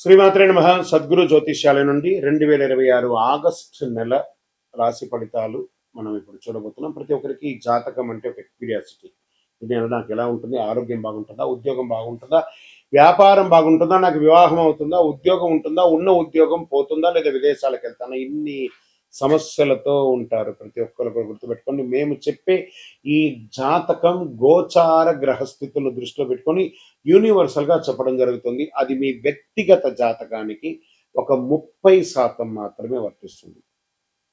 శ్రీమాత్రే నమః. సద్గురు జ్యోతిష్యాల నుండి 2026 ఆగస్టు నెల రాశి ఫలితాలు మనం ఇప్పుడు చూడబోతున్నాం. ప్రతి ఒక్కరికి జాతకం అంటే ఒక క్యూరియాసిటీ. ఇది నాకు ఎలా ఉంటుంది, ఆరోగ్యం బాగుంటుందా, ఉద్యోగం బాగుంటుందా, వ్యాపారం బాగుంటుందా, నాకు వివాహం అవుతుందా, ఉద్యోగం ఉంటుందా, ఉన్న ఉద్యోగం పోతుందా, లేదా విదేశాలకు వెళ్తానా, ఇన్ని సమస్యలతో ఉంటారు. ప్రతి ఒక్కరు కూడా గుర్తుపెట్టుకోండి, మేము చెప్పే ఈ జాతకం గోచార గ్రహస్థితులను దృష్టిలో పెట్టుకొని యూనివర్సల్గా చెప్పడం జరుగుతుంది. అది మీ వ్యక్తిగత జాతకానికి ఒక 30% మాత్రమే వర్తిస్తుంది.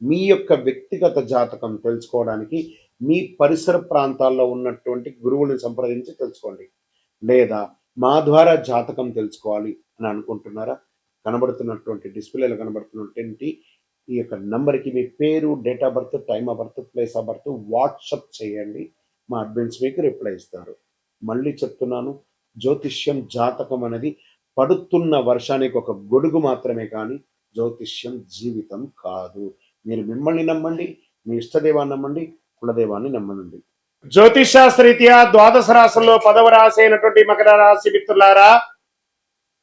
మీ యొక్క వ్యక్తిగత జాతకం తెలుసుకోవడానికి మీ పరిసర ప్రాంతాల్లో ఉన్నటువంటి గురువుని సంప్రదించి తెలుసుకోండి. లేదా మా ద్వారా జాతకం తెలుసుకోవాలి అని అనుకుంటున్నారా? కనబడుతున్నటువంటి డిస్ప్లేలో కనబడుతున్నటువంటి ఈ యొక్క నంబర్కి మీ పేరు, date of birth, time of birth, place of birth WhatsApp చేయండి. మా అడ్మిన్స్ మీకు రిప్లై ఇస్తారు. మళ్ళీ చెప్తున్నాను, జ్యోతిష్యం జాతకం అనేది పడుతున్న వర్షానికి ఒక గొడుగు మాత్రమే, కానీ జ్యోతిష్యం జీవితం కాదు. మీరు మిమ్మల్ని నమ్మండి, మీ ఇష్టదేవాన్ని నమ్మండి, కులదేవాన్ని నమ్మనండి. జ్యోతిష్ శాస్త్రరీత్యా ద్వాదశ రాశుల్లో 10వ రాశి అయినటువంటి మకర రాశి మిత్రులారా,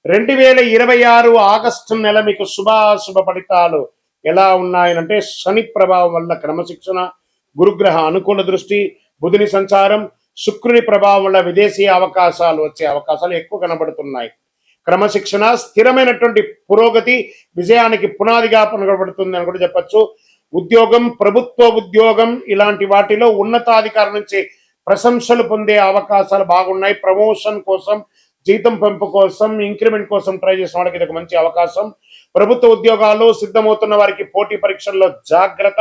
2026 ఆగస్టు నెల మీకు శుభాశుభ ఫలితాలు ఎలా ఉన్నాయనంటే, శని ప్రభావం వల్ల క్రమశిక్షణ, గురుగ్రహ అనుకూల దృష్టి, బుధుని సంచారం, శుక్రుని ప్రభావం వల్ల విదేశీ అవకాశాలు వచ్చే అవకాశాలు ఎక్కువ కనబడుతున్నాయి. క్రమశిక్షణ, స్థిరమైనటువంటి పురోగతి విజయానికి పునాదిగా కనబడుతుంది అని కూడా చెప్పచ్చు. ఉద్యోగం, ప్రభుత్వ ఉద్యోగం ఇలాంటి వాటిలో ఉన్నతాధికారి నుంచి ప్రశంసలు పొందే అవకాశాలు బాగున్నాయి. ప్రమోషన్ కోసం, జీతం పెంపు కోసం, ఇంక్రిమెంట్ కోసం ట్రై చేసిన వాళ్ళకి ఇది ఒక మంచి అవకాశం. ప్రభుత్వ ఉద్యోగాల్లో సిద్ధమవుతున్న వారికి పోటీ పరీక్షల్లో జాగ్రత్త.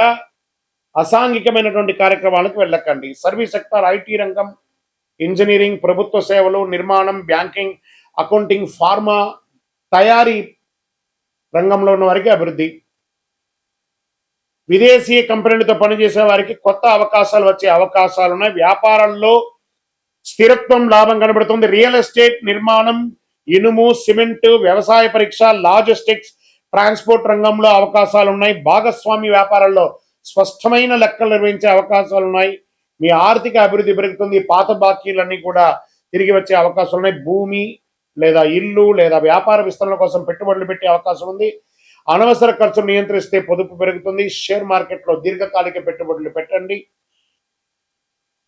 అసాంఘికమైనటువంటి కార్యక్రమాలకు వెళ్ళకండి. సర్వీస్ సెక్టార్, ఐటీ రంగం, ఇంజనీరింగ్, ప్రభుత్వ సేవలు, నిర్మాణం, బ్యాంకింగ్, అకౌంటింగ్, ఫార్మా, తయారీ రంగంలో ఉన్న వారికి అభివృద్ధి. విదేశీ కంపెనీలతో పనిచేసే వారికి కొత్త అవకాశాలు వచ్చే అవకాశాలు ఉన్నాయి. వ్యాపారాల్లో స్థిరత్వం, లాభం కనబడుతుంది. రియల్ ఎస్టేట్, నిర్మాణం, ఇనుము, సిమెంట్, వ్యవసాయ పరీక్ష, లాజిస్టిక్స్, ట్రాన్స్పోర్ట్ రంగంలో అవకాశాలు ఉన్నాయి. భాగస్వామి వ్యాపారాల్లో స్పష్టమైన లెక్కలు నిర్వహించే అవకాశాలు ఉన్నాయి. మీ ఆర్థిక అభివృద్ధి పెరుగుతుంది. పాత బాకీలన్నీ కూడా తిరిగి వచ్చే అవకాశాలు ఉన్నాయి. భూమి లేదా ఇల్లు లేదా వ్యాపార విస్తరణ కోసం పెట్టుబడులు పెట్టే అవకాశం ఉంది. అనవసర ఖర్చులు నియంత్రిస్తే పొదుపు పెరుగుతుంది. షేర్ మార్కెట్లో దీర్ఘకాలిక పెట్టుబడులు పెట్టండి.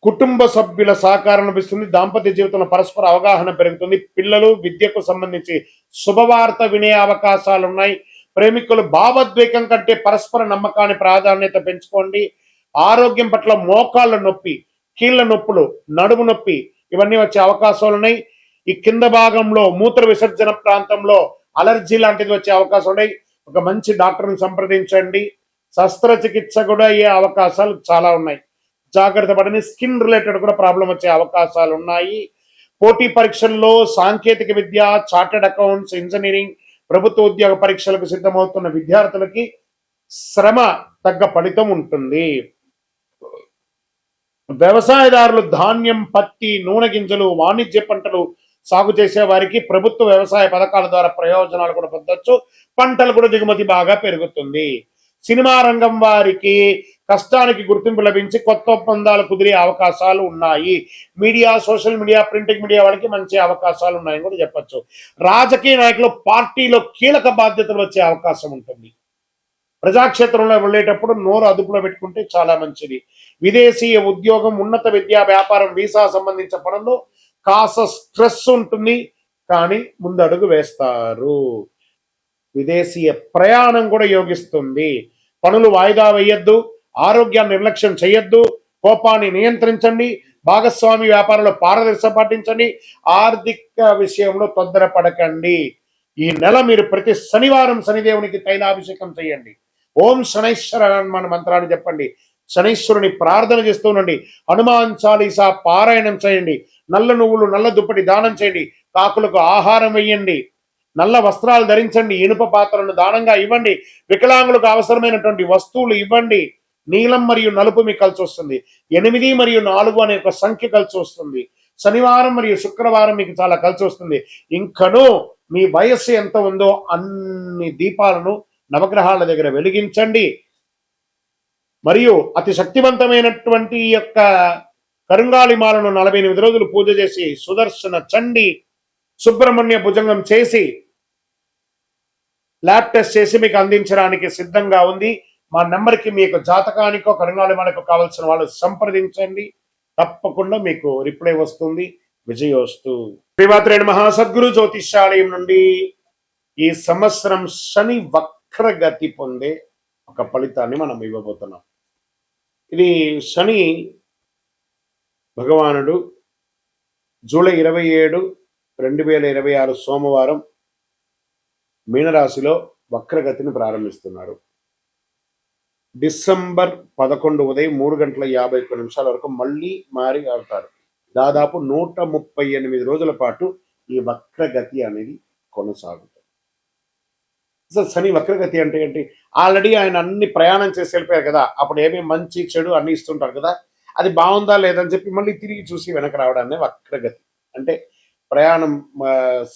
కుటుంబ సభ్యుల సహకారం లభిస్తుంది. దాంపత్య జీవితంలో పరస్పర అవగాహన పెరుగుతుంది. పిల్లలు, విద్యకు సంబంధించి శుభవార్త వినే అవకాశాలు ఉన్నాయి. ప్రేమికులు భావోద్వేగం కంటే పరస్పర నమ్మకాన్ని ప్రాధాన్యత పెంచుకోండి. ఆరోగ్యం పట్ల మోకాళ్ళ నొప్పి, కీళ్ల నొప్పులు, నడుము నొప్పి ఇవన్నీ వచ్చే అవకాశాలు ఉన్నాయి. ఈ కింద భాగంలో మూత్ర విసర్జన ప్రాంతంలో అలర్జీ లాంటిది వచ్చే అవకాశం ఉన్నాయి. ఒక మంచి డాక్టర్ని సంప్రదించండి. శస్త్రచికిత్స కూడా అయ్యే అవకాశాలు చాలా ఉన్నాయి. జాగ్రత్త పడని. స్కిన్ రిలేటెడ్ కూడా ప్రాబ్లం వచ్చే అవకాశాలు ఉన్నాయి. పోటీ పరీక్షల్లో సాంకేతిక విద్య, చార్టెడ్ అకౌంట్స్, ఇంజనీరింగ్, ప్రభుత్వ ఉద్యోగ పరీక్షలకు సిద్ధమవుతున్న విద్యార్థులకి శ్రమ తగ్గ ఫలితం ఉంటుంది. వ్యవసాయదారులు ధాన్యం, పత్తి, నూనె గింజలు, వాణిజ్య పంటలు సాగు చేసే వారికి ప్రభుత్వ వ్యవసాయ పథకాల ద్వారా ప్రయోజనాలు కూడా పొందొచ్చు. పంటలు కూడా దిగుమతి బాగా పెరుగుతుంది. సినిమా రంగం వారికి కష్టానికి గుర్తింపు లభించి కొత్త ఒప్పందాలు కుదిరే అవకాశాలు ఉన్నాయి. Media, social media, printing media వాళ్ళకి మంచి అవకాశాలు ఉన్నాయని కూడా చెప్పచ్చు. రాజకీయ నాయకులు పార్టీలో కీలక బాధ్యతలు వచ్చే అవకాశం ఉంటుంది. ప్రజాక్షేత్రంలో వెళ్ళేటప్పుడు నోరు అదుపులో పెట్టుకుంటే చాలా మంచిది. విదేశీయ ఉద్యోగం, ఉన్నత విద్యా, వ్యాపారం, వీసా సంబంధించిన పనుల్లో కాస్త స్ట్రెస్ ఉంటుంది, కానీ ముందడుగు వేస్తారు. విదేశీయ ప్రయాణం కూడా యోగిస్తుంది. పనులు వాయిదా వేయొద్దు. ఆరోగ్యాన్ని నిర్లక్ష్యం చేయొద్దు. కోపాన్ని నియంత్రించండి. భాగస్వామి వ్యాపారంలో పారదర్శక పాటించండి. ఆర్థిక విషయంలో తొందరపడకండి. ఈ నెల మీరు ప్రతి శనివారం శనిదేవునికి తైలాభిషేకం చేయండి. ఓం శనైశ్వర హనుమాన్ మంత్రాన్ని చెప్పండి. శనైశ్వరుని ప్రార్థన చేస్తూ ఉండండి. హనుమాన్ చాలీసా పారాయణం చేయండి. నల్ల నువ్వులు, నల్ల దుప్పటి దానం చేయండి. కాకులకు ఆహారం వేయండి. నల్ల వస్త్రాలు ధరించండి. ఇనుప పాత్రలను దానంగా ఇవ్వండి. వికలాంగులకు అవసరమైనటువంటి వస్తువులు ఇవ్వండి. నీలం మరియు నలుపు మీకు కలిసి వస్తుంది. 8 మరియు 4 అనే ఒక సంఖ్య కలిసి వస్తుంది. శనివారం మరియు శుక్రవారం మీకు చాలా కలిసి వస్తుంది. ఇంకనూ మీ వయస్సు ఎంత ఉందో అన్ని దీపాలను నవగ్రహాల దగ్గర వెలిగించండి. మరియు అతి శక్తివంతమైనటువంటి ఈ యొక్క కరుంగాలి మాలను 48 రోజులు పూజ చేసి సుదర్శన చండి సుబ్రహ్మణ్య భుజంగం చేసి ల్యాబ్ టెస్ట్ చేసి మీకు అందించడానికి సిద్ధంగా ఉంది. మా నెంబర్కి మీకు జాతకానికో కరుణాలి మనకు కావాల్సిన వాళ్ళు సంప్రదించండి. తప్పకుండా మీకు రిప్లై వస్తుంది. విజయోస్తు. శ్రీమాత్రే నమః. సద్గురు జ్యోతిష్యాలయం నుండి ఈ సంవత్సరం శని వక్రగతి పొందే ఒక ఫలితాన్ని మనం ఇవ్వబోతున్నాం. ఇది శని భగవానుడు జూలై 27, 2026 సోమవారం మీనరాశిలో వక్రగతిని ప్రారంభిస్తున్నారు. డిసెంబర్ 11 ఉదయం 3:51 వరకు మళ్ళీ మారి అవుతారు. దాదాపు 138 రోజుల పాటు ఈ వక్రగతి అనేది కొనసాగుతుంది. అసలు శని వక్రగతి అంటే ఏంటి? ఆల్రెడీ ఆయన అన్ని ప్రయాణం చేసి వెళ్ళిపోయారు కదా, అప్పుడు ఏమేమి మంచి చెడు అన్ని ఇస్తుంటారు కదా, అది బాగుందా లేదని చెప్పి మళ్ళీ తిరిగి చూసి వెనక రావడాన్ని వక్రగతి అంటే. ప్రయాణం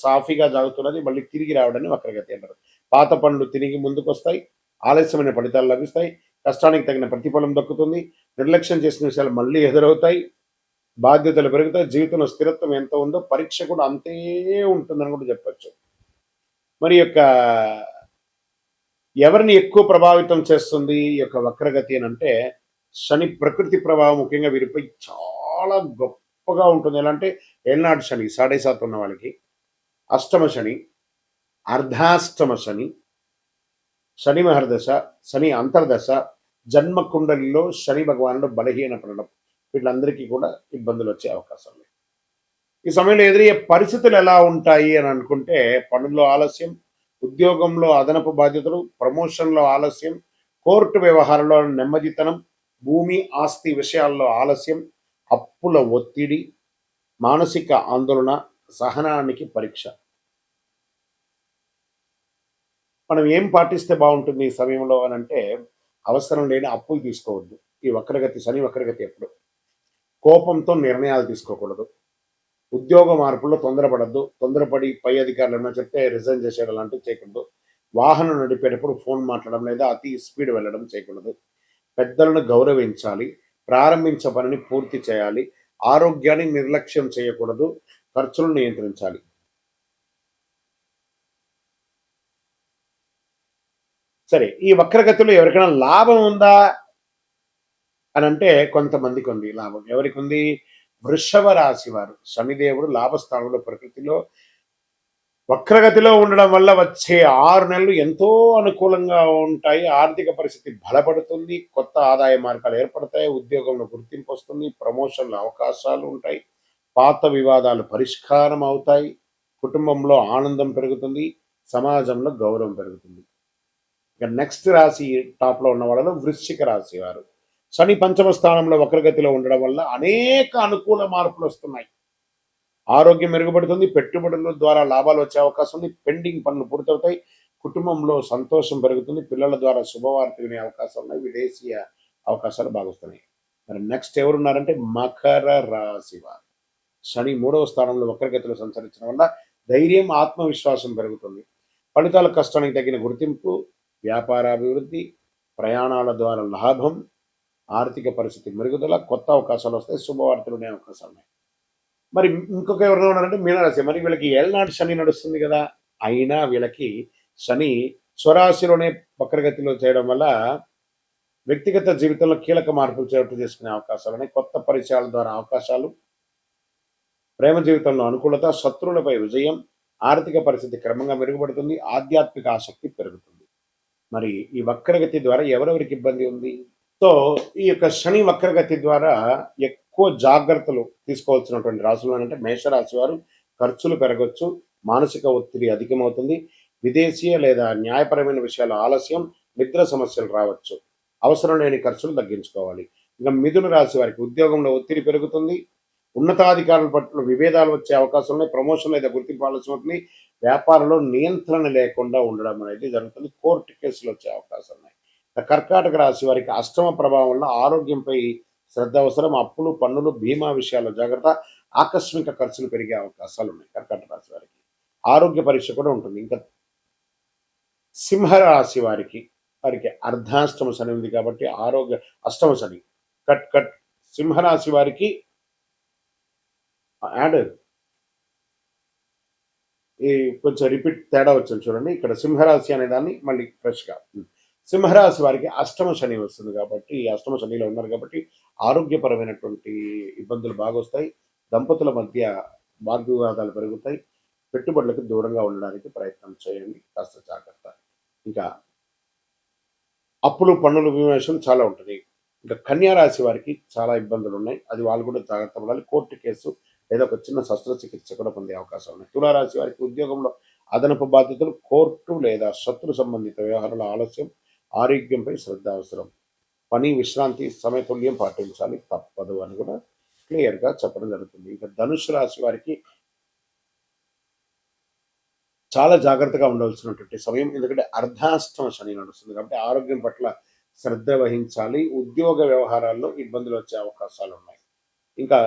సాఫీగా జరుగుతున్నది, మళ్ళీ తిరిగి రావడాన్ని వక్రగతి అంటారు. పాత పనులు తిరిగి ముందుకు వస్తాయి, ఆలస్యమైన ఫలితాలు లభిస్తాయి, కష్టానికి తగిన ప్రతిఫలం దక్కుతుంది, నిర్లక్ష్యం చేసిన విషయాలు మళ్ళీ ఎదురవుతాయి, బాధ్యతలు పెరుగుతాయి, జీవితంలో స్థిరత్వం ఎంత ఉందో పరీక్ష కూడా అంతే ఉంటుందని కూడా చెప్పచ్చు. మరి యొక్క ఎవరిని ఎక్కువ ప్రభావితం చేస్తుంది ఈ యొక్క వక్రగతి అని అంటే, శని ప్రకృతి ప్రభావం ముఖ్యంగా వీరిపై చాలా గొప్పగా ఉంటుంది. ఎలా అంటే ఏళ్ళనాడు శని 7.5 ఉన్న వాళ్ళకి, అష్టమ శని, అర్ధాష్టమ శని, శని మహర్దశ, శని అంతర్దశ, జన్మ కుండలిలో శని భగవానుడు బలహీనపడడం, వీళ్ళందరికీ కూడా ఇబ్బందులు వచ్చే అవకాశం లేదు. ఈ సమయంలో ఎదురయ్యే పరిస్థితులు ఎలా ఉంటాయి అని అనుకుంటే, పనుల్లో ఆలస్యం, ఉద్యోగంలో అదనపు బాధ్యతలు, ప్రమోషన్లో ఆలస్యం, కోర్టు వ్యవహారంలో నెమ్మదితనం, భూమి ఆస్తి విషయాల్లో ఆలస్యం, అప్పుల ఒత్తిడి, మానసిక ఆందోళన, సహనానికి పరీక్ష. మనం ఏం పాటిస్తే బాగుంటుంది ఈ సమయంలో అని అంటే, అవసరం లేని అప్పులు తీసుకోవద్దు. ఈ వక్రగతి శని వక్రగతి ఎప్పుడు కోపంతో నిర్ణయాలు తీసుకోకూడదు. ఉద్యోగ మార్పుల్లో తొందరపడద్దు. తొందరపడి పై అధికారులు ఏమైనా చెప్తే రిజైన్ చేసేయడం లాంటివి చేయకూడదు. వాహనం నడిపేటప్పుడు ఫోన్ మాట్లాడడం లేదా అతి స్పీడ్ వెళ్ళడం చేయకూడదు. పెద్దలను గౌరవించాలి. ప్రారంభించే పనిని పూర్తి చేయాలి. ఆరోగ్యాన్ని నిర్లక్ష్యం చేయకూడదు. ఖర్చులను నియంత్రించాలి. సరే, ఈ వక్రగతిలో ఎవరికైనా లాభం ఉందా అని అంటే కొంతమందికి ఉంది లాభం. ఎవరికి ఉంది? వృషభ రాశి వారు. శనిదేవుడు లాభస్థానంలో ప్రకృతిలో వక్రగతిలో ఉండడం వల్ల వచ్చే 6 నెలలు ఎంతో అనుకూలంగా ఉంటాయి. ఆర్థిక పరిస్థితి బలపడుతుంది, కొత్త ఆదాయ మార్గాలు ఏర్పడతాయి, ఉద్యోగంలో గుర్తింపు వస్తుంది, ప్రమోషన్ల అవకాశాలు ఉంటాయి, పాత వివాదాలు పరిష్కారం అవుతాయి, కుటుంబంలో ఆనందం పెరుగుతుంది, సమాజంలో గౌరవం పెరుగుతుంది. ఇక నెక్స్ట్ రాశి టాప్లో ఉన్న వాళ్ళలో వృశ్చిక రాశి వారు. శని పంచమ స్థానంలో వక్రగతిలో ఉండడం వల్ల అనేక అనుకూల మార్పులు వస్తున్నాయి. ఆరోగ్యం మెరుగుపడుతుంది, పెట్టుబడుల ద్వారా లాభాలు వచ్చే అవకాశం ఉంది, పెండింగ్ పనులు పూర్తవుతాయి, కుటుంబంలో సంతోషం పెరుగుతుంది, పిల్లల ద్వారా శుభవార్త వినే అవకాశం ఉన్నాయి, విదేశీయ అవకాశాలు బాగుస్తున్నాయి. మరి నెక్స్ట్ ఎవరున్నారంటే మకర రాశి వారు. శని 3వ స్థానంలో వక్రగతిలో సంచరించడం వల్ల ధైర్యం, ఆత్మవిశ్వాసం పెరుగుతుంది, ఫలితాల కష్టానికి తగిన గుర్తింపు, వ్యాపారాభివృద్ధి, ప్రయాణాల ద్వారా లాభం, ఆర్థిక పరిస్థితి మెరుగుదల, కొత్త అవకాశాలు వస్తాయి, శుభవార్తలు ఉండే అవకాశాలు ఉన్నాయి. మరి ఇంకొక ఎవరైనా ఉన్నారంటే మీనరాశి. మరి వీళ్ళకి ఏళ్ళనాటి శని నడుస్తుంది కదా, అయినా వీళ్ళకి శని స్వరాశిలోనే వక్రగతిలో చేయడం వల్ల వ్యక్తిగత జీవితంలో కీలక మార్పులు చోటు చేసుకునే అవకాశాలు ఉన్నాయి. కొత్త పరిచయాల ద్వారా అవకాశాలు, ప్రేమ జీవితంలో అనుకూలత, శత్రువులపై విజయం, ఆర్థిక పరిస్థితి క్రమంగా మెరుగుపడుతుంది, ఆధ్యాత్మిక ఆసక్తి పెరుగుతుంది. మరి ఈ వక్రగతి ద్వారా ఎవరెవరికి ఇబ్బంది ఉంది? సో ఈ యొక్క శని వక్రగతి ద్వారా ఎక్కువ జాగ్రత్తలు తీసుకోవాల్సినటువంటి రాశులు అంటే మేషరాశి వారు. ఖర్చులు పెరగవచ్చు, మానసిక ఒత్తిడి అధికమవుతుంది, విదేశీయ లేదా న్యాయపరమైన విషయాల ఆలస్యం, నిద్ర సమస్యలు రావచ్చు, అవసరం లేని ఖర్చులు తగ్గించుకోవాలి. ఇక మిథున రాశి వారికి ఉద్యోగంలో ఒత్తిడి పెరుగుతుంది, ఉన్నతాధికారుల పట్ల విభేదాలు వచ్చే అవకాశం ఉన్నాయి, ప్రమోషన్ లేదా గుర్తింపు ఆలస్యం అవుతుంది, వ్యాపారంలో నియంత్రణ లేకుండా ఉండడం అనేది జరుగుతుంది, కోర్టు కేసులు వచ్చే అవకాశం ఉన్నాయి. కర్కాటక రాశి వారికి అష్టమ ప్రభావం వల్ల ఆరోగ్యంపై శ్రద్ధ అవసరం, అప్పులు, పన్నులు, బీమా విషయాల్లో జాగ్రత్త, ఆకస్మిక ఖర్చులు పెరిగే అవకాశాలు ఉన్నాయి కర్కాటక రాశి వారికి. ఆరోగ్య పరీక్ష కూడా ఉంటుంది. ఇంకా సింహరాశి వారికి అర్ధాష్టమ శని ఉంది కాబట్టి ఆరోగ్య అష్టమ శని కట్ సింహరాశి వారికి యాడ్ ఈ కొంచెం రిపీట్ తేడా వచ్చింది చూడండి. ఇక్కడ సింహరాశి అనే దాన్ని మళ్ళీ ఫ్రెష్‌గా. సింహరాశి వారికి అష్టమ శని వస్తుంది కాబట్టి, ఈ అష్టమ శనిలో ఉన్నారు కాబట్టి, ఆరోగ్యపరమైనటువంటి ఇబ్బందులు బాగొస్తాయి. దంపతుల మధ్య వాగ్వివాదాలు పెరుగుతాయి. పెట్టుబడులకు దూరంగా ఉండడానికి ప్రయత్నం చేయండి. కాస్త జాగ్రత్త. ఇంకా అప్పులు, పన్నులు విమర్శలు చాలా ఉంటది. ఇంకా కన్యా రాశి వారికి చాలా ఇబ్బందులున్నాయి. అది వాళ్ళు కూడా జాగ్రత్త పడాలి. కోర్టు కేసు లేదా ఒక చిన్న శస్త్రచికిత్స కూడా పొందే అవకాశం ఉన్నాయి. తులారాశి వారికి ఉద్యోగంలో అదనపు బాధ్యతలు, కోర్టు లేదా శత్రు సంబంధిత వ్యవహారాల ఆలస్యం, ఆరోగ్యంపై శ్రద్ధ అవసరం. పని, విశ్రాంతి సమతుల్యం పాటించాలి తప్పదు అని కూడా క్లియర్‌గా చెప్పడం జరుగుతుంది. ఇక ధనుస్సు రాశి వారికి చాలా జాగ్రత్తగా ఉండవలసినటువంటి సమయం. ఎందుకంటే అర్ధాష్టమ శని నడుస్తుంది కాబట్టి ఆరోగ్యం పట్ల శ్రద్ధ వహించాలి. ఉద్యోగ వ్యవహారాల్లో ఇబ్బందులు వచ్చే అవకాశాలున్నాయి. ఇంకా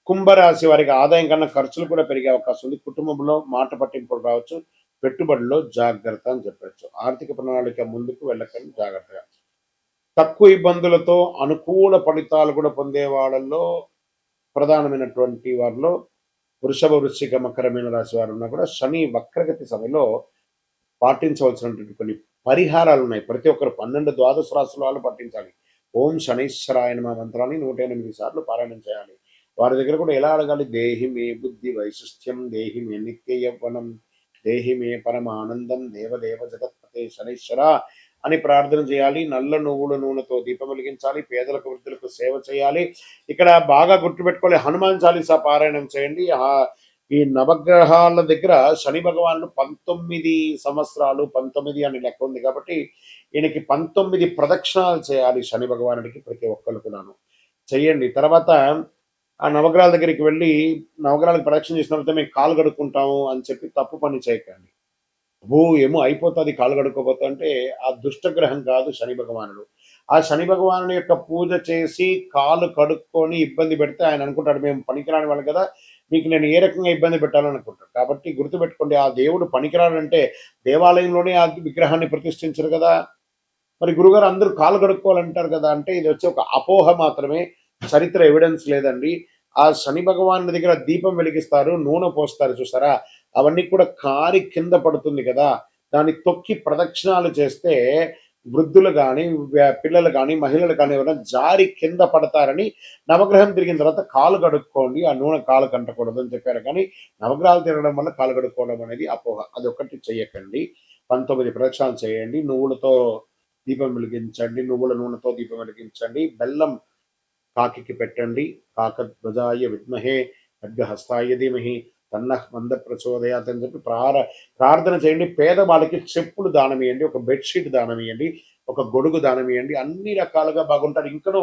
కుంభరాశి వారికి ఆదాయం కన్నా ఖర్చులు కూడా పెరిగే అవకాశం ఉంది. కుటుంబంలో మాట పట్టింపులు రావచ్చు. పెట్టుబడిలో జాగ్రత్త అని చెప్పొచ్చు. ఆర్థిక ప్రణాళిక ముందుకు వెళ్ళకండి జాగ్రత్తగా. తక్కువ ఇబ్బందులతో అనుకూల ఫలితాలు కూడా పొందే వాళ్ళల్లో ప్రధానమైనటువంటి వారిలో వృషభ, వృశ్చిక, మకర, మీన రాశి వారు ఉన్నా కూడా శని వక్రగతి సమయంలో పాటించవలసినటువంటి కొన్ని పరిహారాలు ఉన్నాయి. ప్రతి ఒక్కరు 12 ద్వాదశ రాశుల వాళ్ళు పాటించాలి. ఓం శనైశ్వరాయ నమః మంత్రాన్ని 108 సార్లు పారాయణం చేయాలి. వారి దగ్గర కూడా ఎలా అడగాలి? దేహి మే బుద్ధి వైశిష్ట్యం, దేహి మే నిత్య యవ్వనం, దేహి మే పరమానందం, దేవదేవ జగత్పతే శనైశ్వర అని ప్రార్థన చేయాలి. నల్ల నువ్వుల నూనెతో దీపం వెలిగించాలి. పేదలకు, వృద్ధులకు సేవ చేయాలి. ఇక్కడ బాగా గుర్తుపెట్టుకోవాలి, హనుమాన్ చాలీసా పారాయణం చేయండి. ఈ నవగ్రహాల దగ్గర శని భగవానుడు 19 సంవత్సరాలు, 19 అని లెక్క ఉంది కాబట్టి ఈయనకి 19 ప్రదక్షిణాలు చేయాలి శని భగవానుడికి ప్రతి ఒక్కరు కూడాను. చెయ్యండి. తర్వాత ఆ నవగ్రహాల దగ్గరికి వెళ్ళి నవగ్రహాలకు ప్రదక్షిణ చేసిన తర్వాత మేము కాలు కడుక్కుంటాము అని చెప్పి తప్పు పని చేయకండి. ఏమో అయిపోతుంది కాలు కడుక్కోపోతా అంటే ఆ దుష్టగ్రహం కాదు శని భగవానుడు. ఆ శని భగవానుని యొక్క పూజ చేసి కాలు కడుక్కొని ఇబ్బంది పెడితే ఆయన అనుకుంటాడు మేము పనికిరాని వాళ్ళు కదా, మీకు నేను ఏ రకంగా ఇబ్బంది పెట్టాలని అనుకుంటాడు. కాబట్టి గుర్తుపెట్టుకోండి, ఆ దేవుడు పనికిరాడంటే దేవాలయంలోనే ఆ విగ్రహాన్ని ప్రతిష్ఠించరు కదా. మరి గురుగారు అందరూ కాలు కడుక్కోవాలంటారు కదా అంటే ఇది వచ్చి ఒక అపోహ మాత్రమే, చరిత్ర ఎవిడెన్స్ లేదండి. ఆ శని భగవాన్ దగ్గర దీపం వెలిగిస్తారు, నూనె పోస్తారు చూసారా, అవన్నీ కూడా కారి కింద పడుతుంది కదా, దాన్ని తొక్కి ప్రదక్షిణాలు చేస్తే వృద్ధులు కానీ, పిల్లలు కానీ, మహిళలు కానీ ఎవరైనా జారి కింద పడతారని నవగ్రహం తిరిగిన తర్వాత కాలు కడుక్కోండి, ఆ నూనె కాలు కంటకూడదు అని చెప్పారు. కానీ నవగ్రహాలు తిరగడం వల్ల కాలు కడుక్కోవడం అనేది అపోహ. అదొకటి చెయ్యకండి. 19 ప్రదక్షిణాలు చేయండి. నువ్వులతో దీపం వెలిగించండి, నువ్వుల నూనెతో దీపం వెలిగించండి. బెల్లం కాకికి పెట్టండి. కాకధ్వజాయ విద్మహే ఖడ్గహస్తాయ ధీమహి తన్నః మంద ప్రచోదయాత్ అని చెప్పి ప్రార్థన చేయండి. పేదవాళ్ళకి చెప్పులు దానం ఇవ్వండి, ఒక బెడ్షీట్ దానం ఇవ్వండి, ఒక గొడుగు దానం ఇవ్వండి. అన్ని రకాలుగా బాగుంటారు. ఇంకనూ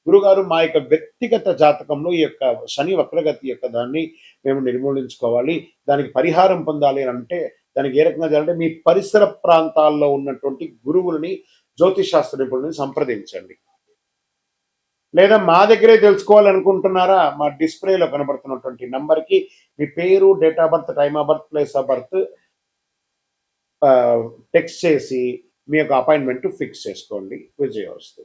గురుగారు మా యొక్క వ్యక్తిగత జాతకంలో ఈ యొక్క శని వక్రగతి యొక్క దాన్ని మేము నిర్మూలించుకోవాలి, దానికి పరిహారం పొందాలి అని అంటే దానికి ఏ రకంగా చేయాలంటే మీ పరిసర ప్రాంతాల్లో ఉన్నటువంటి గురువులని, జ్యోతిష్ శాస్త్ర నిపుణులని సంప్రదించండి. లేదా మా దగ్గరే తెలుసుకోవాలనుకుంటున్నారా, మా డిస్ప్లేలో కనబడుతున్నటువంటి నంబర్కి మీ పేరు, date of birth, time of birth, place of birth text చేసి మీ యొక్క అపాయింట్మెంట్ ఫిక్స్ చేసుకోండి. విజయోస్తు.